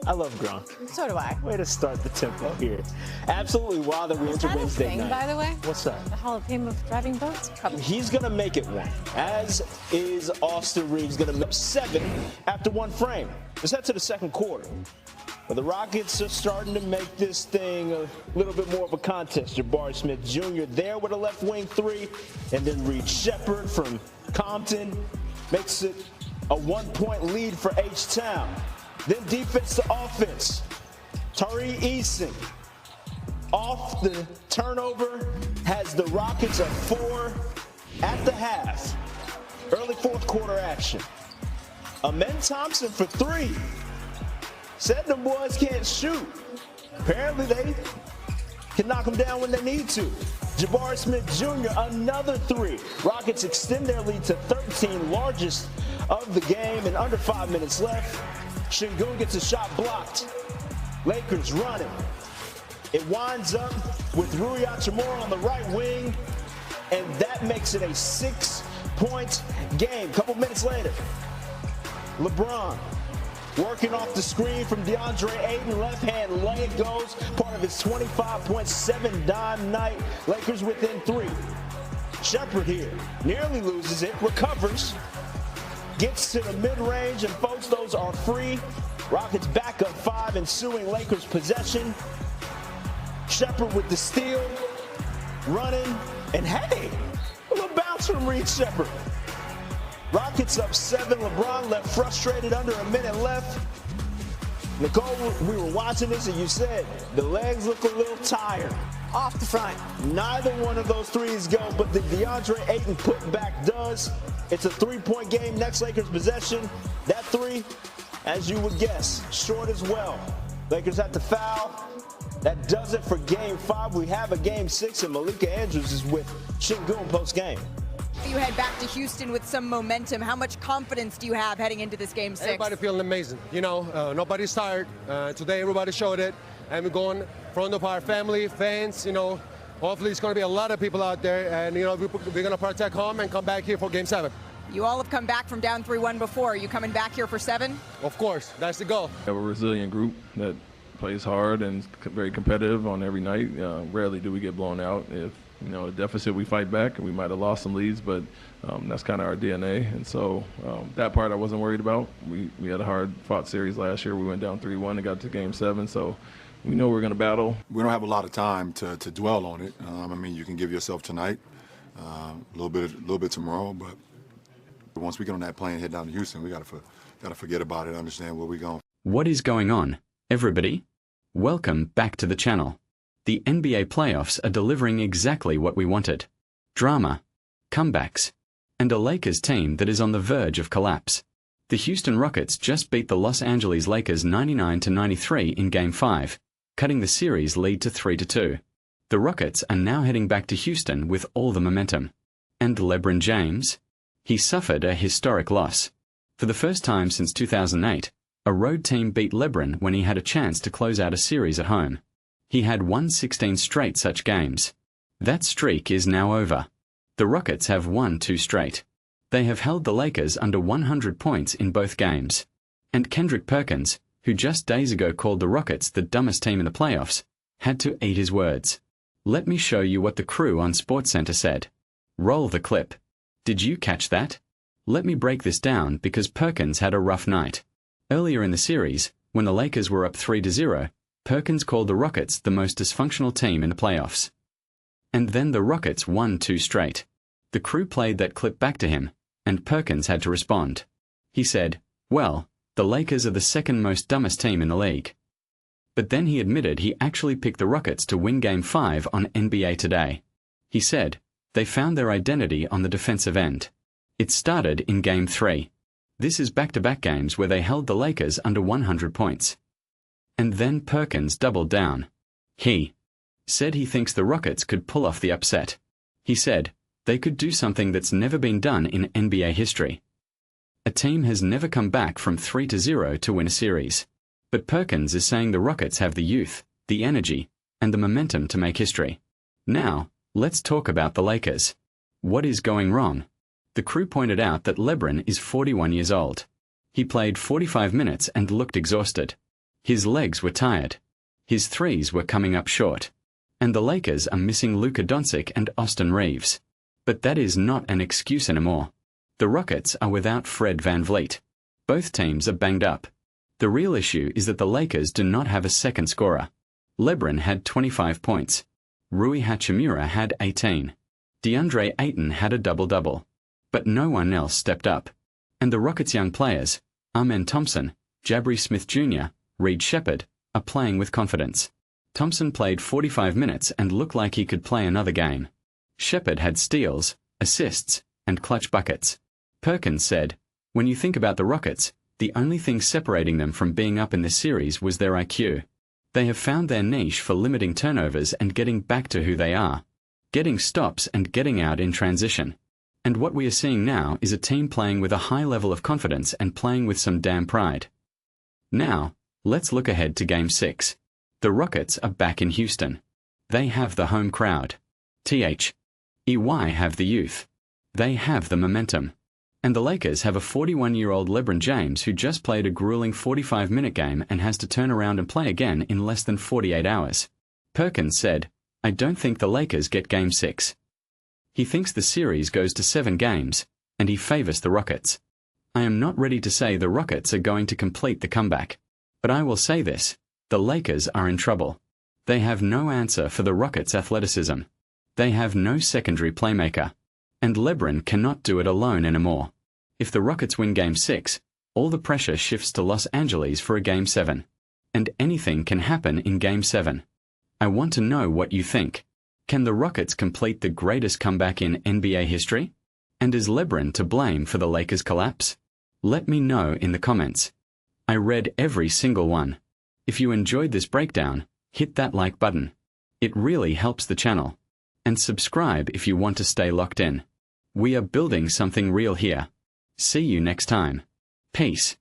I love Gronk. So do I. Way to start the tempo here. Absolutely wild that we enter Wednesday night. By the way? What's that? The Hall of Fame of driving boats? Probably. He's going to make it one, as is Austin Reaves going to make 7 after 1 frame. Let's head to the second quarter. Well, the Rockets are starting to make this thing a little bit more of a contest. Jabari Smith Jr. there with a left wing 3, and then Reed Shepard from Compton makes it a 1-point lead for H-Town. Then defense to offense. Tari Eason off the turnover has the Rockets at 4 at the half. Early fourth quarter action. Amen Thompson for 3. Said them boys can't shoot. Apparently they can knock them down when they need to. Jabari Smith Jr., another 3. Rockets extend their lead to 13, largest of the game, and under 5 minutes left. Şengün gets a shot blocked. Lakers running. It winds up with Rui Hachimura on the right wing, and that makes it a 6-point game. Couple minutes later, LeBron working off the screen from DeAndre Ayton, left hand lay it goes, part of his 25.7 dime night. Lakers within 3. Shepard here nearly loses it, recovers, gets to the mid-range, and folks, those are free. Rockets back up 5, ensuing Lakers possession. Shepard with the steal, running, and hey, a little bounce from Reed Shepard. Rockets up 7. LeBron left frustrated, under a minute left. Nicole, we were watching this and you said the legs look a little tired. Off the front. Neither one of those threes go, but the DeAndre Ayton putback does. It's a 3-point game, next Lakers possession. That 3, as you would guess, short as well. Lakers have to foul. That does it for game 5. We have a game 6, and Malika Andrews is with Şengün post-game. You head back to Houston with some momentum. How much confidence do you have heading into this game 6? Everybody feeling amazing. You know, nobody's tired. Today, everybody showed it. And we're going in front of our family, fans, you know. Hopefully, it's going to be a lot of people out there. And, you know, we're going to protect home and come back here for game 7. You all have come back from down 3-1 before. Are you coming back here for 7? Of course. That's the goal. We have a resilient group that plays hard and is very competitive on every night. Rarely do we get blown out. If you know, a deficit, we fight back, and we might have lost some leads, but that's kind of our DNA. And so that part I wasn't worried about. We had a hard-fought series last year. We went down 3-1 and got to game 7, so we know we're going to battle. We don't have a lot of time to dwell on it. I mean, you can give yourself tonight, a little bit tomorrow, but once we get on that plane and head down to Houston, we got to forget about it, understand where we're going. What is going on, everybody? Welcome back to the channel. The NBA playoffs are delivering exactly what we wanted. Drama, comebacks, and a Lakers team that is on the verge of collapse. The Houston Rockets just beat the Los Angeles Lakers 99-93 in Game 5, cutting the series lead to 3-2. The Rockets are now heading back to Houston with all the momentum. And LeBron James? He suffered a historic loss. For the first time since 2008, a road team beat LeBron when he had a chance to close out a series at home. He had won 16 straight such games. That streak is now over. The Rockets have won 2 straight. They have held the Lakers under 100 points in both games. And Kendrick Perkins, who just days ago called the Rockets the dumbest team in the playoffs, had to eat his words. Let me show you what the crew on SportsCenter said. Roll the clip. Did you catch that? Let me break this down because Perkins had a rough night. Earlier in the series, when the Lakers were up 3-0, Perkins called the Rockets the most dysfunctional team in the playoffs. And then the Rockets won 2 straight. The crew played that clip back to him, and Perkins had to respond. He said, well, the Lakers are the second most dumbest team in the league. But then he admitted he actually picked the Rockets to win Game 5 on NBA Today. He said, they found their identity on the defensive end. It started in Game 3. This is back-to-back games where they held the Lakers under 100 points. And then Perkins doubled down. He said he thinks the Rockets could pull off the upset. He said, they could do something that's never been done in NBA history. A team has never come back from 3-0 to win a series. But Perkins is saying the Rockets have the youth, the energy, and the momentum to make history. Now, let's talk about the Lakers. What is going wrong? The crew pointed out that LeBron is 41 years old. He played 45 minutes and looked exhausted. His legs were tired. His threes were coming up short. And the Lakers are missing Luka Doncic and Austin Reaves. But that is not an excuse anymore. The Rockets are without Fred VanVleet. Both teams are banged up. The real issue is that the Lakers do not have a second scorer. LeBron had 25 points. Rui Hachimura had 18. DeAndre Ayton had a double-double. But no one else stepped up. And the Rockets' young players, Amen Thompson, Jabari Smith Jr., Reed Shepherd, are playing with confidence. Thompson played 45 minutes and looked like he could play another game. Shepherd had steals, assists, and clutch buckets. Perkins said, "When you think about the Rockets, the only thing separating them from being up in this series was their IQ. They have found their niche for limiting turnovers and getting back to who they are, getting stops and getting out in transition. And what we are seeing now is a team playing with a high level of confidence and playing with some damn pride." Now, let's look ahead to Game 6. The Rockets are back in Houston. They have the home crowd. EY have the youth. They have the momentum. And the Lakers have a 41-year-old LeBron James who just played a grueling 45-minute game and has to turn around and play again in less than 48 hours. Perkins said, "I don't think the Lakers get Game 6. He thinks the series goes to 7 games, and he favors the Rockets. I am not ready to say the Rockets are going to complete the comeback. But I will say this, the Lakers are in trouble. They have no answer for the Rockets' athleticism. They have no secondary playmaker. And LeBron cannot do it alone anymore. If the Rockets win Game 6, all the pressure shifts to Los Angeles for a Game 7. And anything can happen in Game 7. I want to know what you think. Can the Rockets complete the greatest comeback in NBA history? And is LeBron to blame for the Lakers' collapse? Let me know in the comments. I read every single one. If you enjoyed this breakdown, hit that like button. It really helps the channel. And subscribe if you want to stay locked in. We are building something real here. See you next time. Peace.